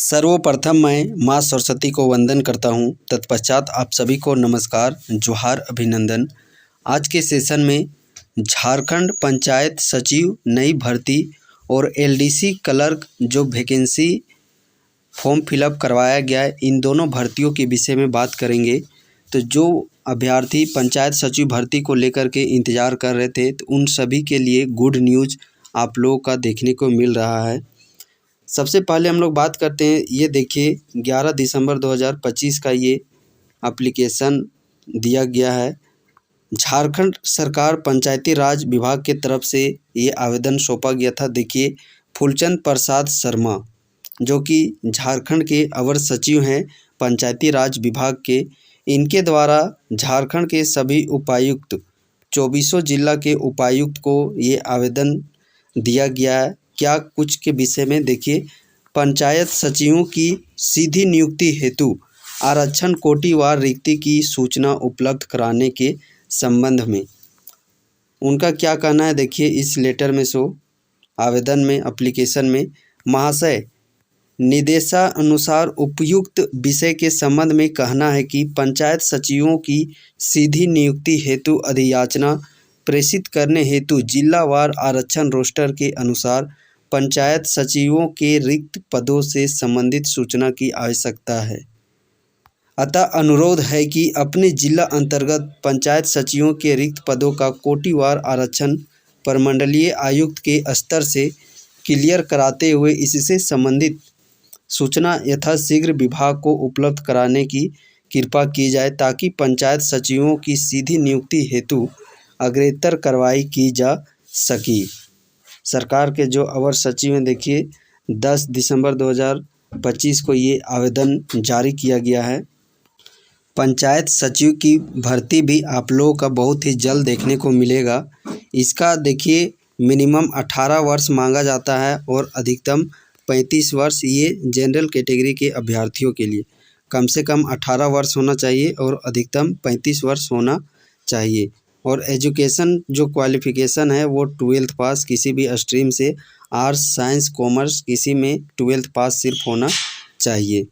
सर्वप्रथम मैं माँ सरस्वती को वंदन करता हूँ। तत्पश्चात आप सभी को नमस्कार, जोहार, अभिनंदन। आज के सेशन में झारखंड पंचायत सचिव नई भर्ती और एलडीसी क्लर्क जो वैकेंसी फॉर्म फिलअप करवाया गया है, इन दोनों भर्तियों के विषय में बात करेंगे। तो जो अभ्यर्थी पंचायत सचिव भर्ती को लेकर के इंतज़ार कर रहे थे, तो उन सभी के लिए गुड न्यूज़ आप लोगों का देखने को मिल रहा है। सबसे पहले हम लोग बात करते हैं, ये देखिए 11 दिसंबर 2025 का ये एप्लीकेशन दिया गया है। झारखंड सरकार पंचायती राज विभाग के तरफ से ये आवेदन सौंपा गया था। देखिए फूलचंद प्रसाद शर्मा जो कि झारखंड के अवर सचिव हैं पंचायती राज विभाग के, इनके द्वारा झारखंड के सभी उपायुक्त 24 जिला के उपायुक्त को ये आवेदन दिया गया है। क्या कुछ के विषय में देखिए, पंचायत सचिवों की सीधी नियुक्ति हेतु आरक्षण कोटिवार रिक्ति की सूचना उपलब्ध कराने के संबंध में उनका क्या कहना है। देखिए इस लेटर में आवेदन में एप्लीकेशन में, महाशय निर्देशानुसार उपयुक्त विषय के संबंध में कहना है कि पंचायत सचिवों की सीधी नियुक्ति हेतु अधियाचना प्रेषित करने हेतु जिलावार आरक्षण रोस्टर के अनुसार पंचायत सचिवों के रिक्त पदों से संबंधित सूचना की आवश्यकता है। अतः अनुरोध है कि अपने जिला अंतर्गत पंचायत सचिवों के रिक्त पदों का कोटिवार आरक्षण प्रमंडलीय आयुक्त के स्तर से क्लियर कराते हुए इससे संबंधित सूचना यथाशीघ्र विभाग को उपलब्ध कराने की कृपा की जाए, ताकि पंचायत सचिवों की सीधी नियुक्ति हेतु अग्रेतर कार्रवाई की जा सकी। सरकार के जो अवर सचिव हैं, देखिए 10 दिसंबर 2025 को ये आवेदन जारी किया गया है। पंचायत सचिव की भर्ती भी आप लोगों का बहुत ही जल्द देखने को मिलेगा। इसका देखिए मिनिमम 18 वर्ष मांगा जाता है और अधिकतम 35 वर्ष ये जनरल कैटेगरी के अभ्यर्थियों के लिए। कम से कम 18 वर्ष होना चाहिए और अधिकतम 35 वर्ष होना चाहिए। और एजुकेशन जो क्वालिफ़िकेशन है वो 12th पास किसी भी स्ट्रीम से, आर्ट्स साइंस कॉमर्स किसी में 12th पास सिर्फ होना चाहिए।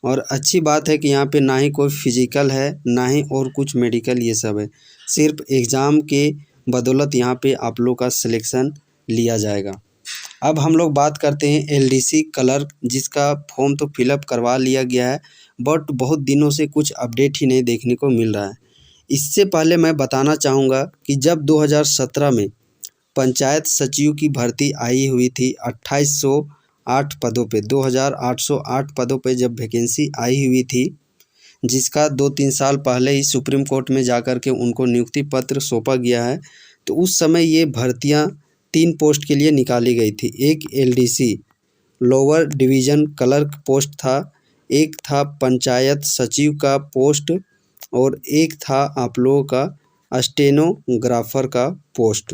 और अच्छी बात है कि यहाँ पे ना ही कोई फिजिकल है ना ही और कुछ मेडिकल, ये सब है। सिर्फ एग्ज़ाम के बदौलत यहाँ पे आप लोग का सिलेक्शन लिया जाएगा। अब हम लोग बात करते हैं एलडीसी क्लर्क, जिसका फॉर्म तो फिलअप करवा लिया गया है, बट बहुत दिनों से कुछ अपडेट ही नहीं देखने को मिल रहा है। इससे पहले मैं बताना चाहूँगा कि जब 2017 में पंचायत सचिव की भर्ती आई हुई थी 2808 पदों पे, 2808 पदों पे जब वैकेंसी आई हुई थी, जिसका 2-3 साल पहले ही सुप्रीम कोर्ट में जाकर के उनको नियुक्ति पत्र सौंपा गया है, तो उस समय ये भर्तियां 3 पोस्ट के लिए निकाली गई थी। एक LDC lower division clerk post था, एक था पंचायत सचिव का पोस्ट और एक था आप लोगों का स्टेनोग्राफर का पोस्ट।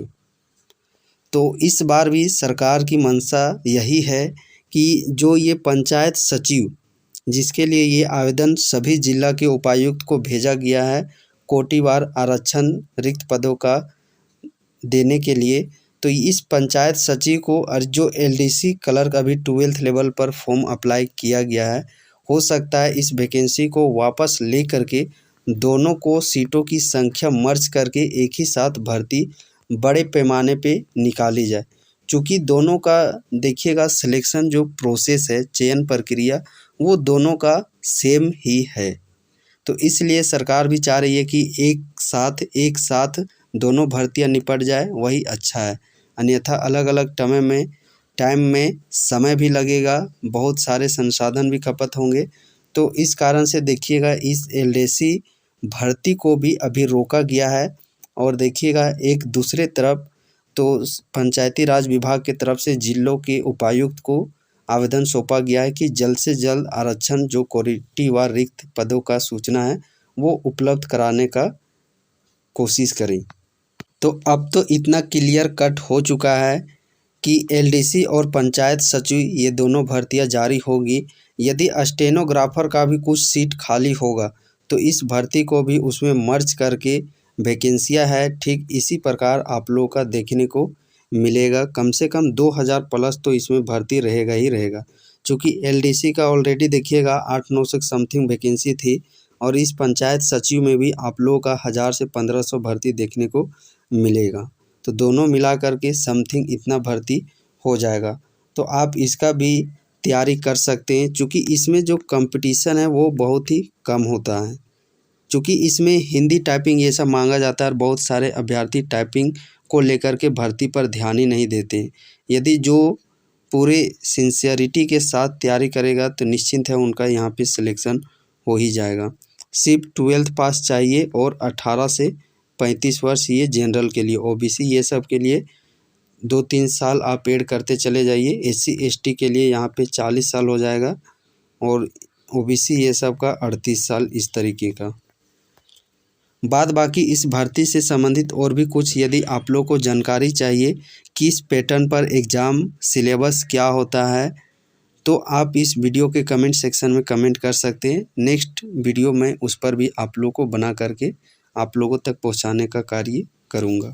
तो इस बार भी सरकार की मंशा यही है कि जो ये पंचायत सचिव जिसके लिए ये आवेदन सभी जिला के उपायुक्त को भेजा गया है कोटिवार आरक्षण रिक्त पदों का देने के लिए, तो इस पंचायत सचिव को और जो एलडीसी क्लर्क अभी 12th लेवल पर फॉर्म अप्लाई किया गया है, हो सकता है इस वैकेंसी को वापस ले करके दोनों को सीटों की संख्या मर्ज करके एक ही साथ भर्ती बड़े पैमाने पे निकाली जाए। चूँकि दोनों का देखिएगा सिलेक्शन जो प्रोसेस है, चयन प्रक्रिया, वो दोनों का सेम ही है। तो इसलिए सरकार भी चाह रही है कि एक साथ दोनों भर्तियां निपट जाए, वही अच्छा है। अन्यथा अलग अलग टाइम में समय भी लगेगा, बहुत सारे संसाधन भी खपत होंगे। तो इस कारण से देखिएगा इस एलडीसी भर्ती को भी अभी रोका गया है। और देखिएगा एक दूसरे तरफ तो पंचायती राज विभाग की तरफ से जिलों के उपायुक्त को आवेदन सौंपा गया है कि जल्द से जल्द आरक्षण जो कोटिवार रिक्त पदों का सूचना है वो उपलब्ध कराने का कोशिश करें। तो अब तो इतना क्लियर कट हो चुका है कि एलडीसी और पंचायत सचिव ये दोनों भर्तियां जारी होगी। यदि स्टेनोग्राफर का भी कुछ सीट खाली होगा तो इस भर्ती को भी उसमें मर्ज करके वैकेंसियां है। ठीक इसी प्रकार आप लोगों का देखने को मिलेगा। कम से कम 2000 प्लस तो इसमें भर्ती रहेगा ही रहेगा। चूँकि एलडीसी का ऑलरेडी देखिएगा 800-900 समथिंग वैकेंसी थी और इस पंचायत सचिव में भी आप लोगों का 1000 से 1500 भर्ती देखने को मिलेगा। तो दोनों मिला कर के समथिंग इतना भर्ती हो जाएगा। तो आप इसका भी तैयारी कर सकते हैं, चूँकि इसमें जो कंपटीशन है वो बहुत ही कम होता है। चूँकि इसमें हिंदी टाइपिंग ये सब मांगा जाता है और बहुत सारे अभ्यर्थी टाइपिंग को लेकर के भर्ती पर ध्यान ही नहीं देते। यदि जो पूरे सिंसियरिटी के साथ तैयारी करेगा तो निश्चिंत है उनका यहाँ पे सिलेक्शन हो ही जाएगा। सिर्फ 12th पास चाहिए और 18 से 35 वर्ष ये जनरल के लिए, ओबीसी ये सब के लिए 2-3 साल आप ऐड करते चले जाइए। एससी एसटी के लिए यहाँ पे 40 साल हो जाएगा और ओबीसी ये सब का 38 साल, इस तरीके का। बाद बाकी इस भर्ती से संबंधित और भी कुछ यदि आप लोग को जानकारी चाहिए कि इस पैटर्न पर एग्ज़ाम सिलेबस क्या होता है, तो आप इस वीडियो के कमेंट सेक्शन में कमेंट कर सकते हैं। नेक्स्ट वीडियो में उस पर भी आप लोग को बना करके आप लोगों तक पहुंचाने का कार्य करूंगा।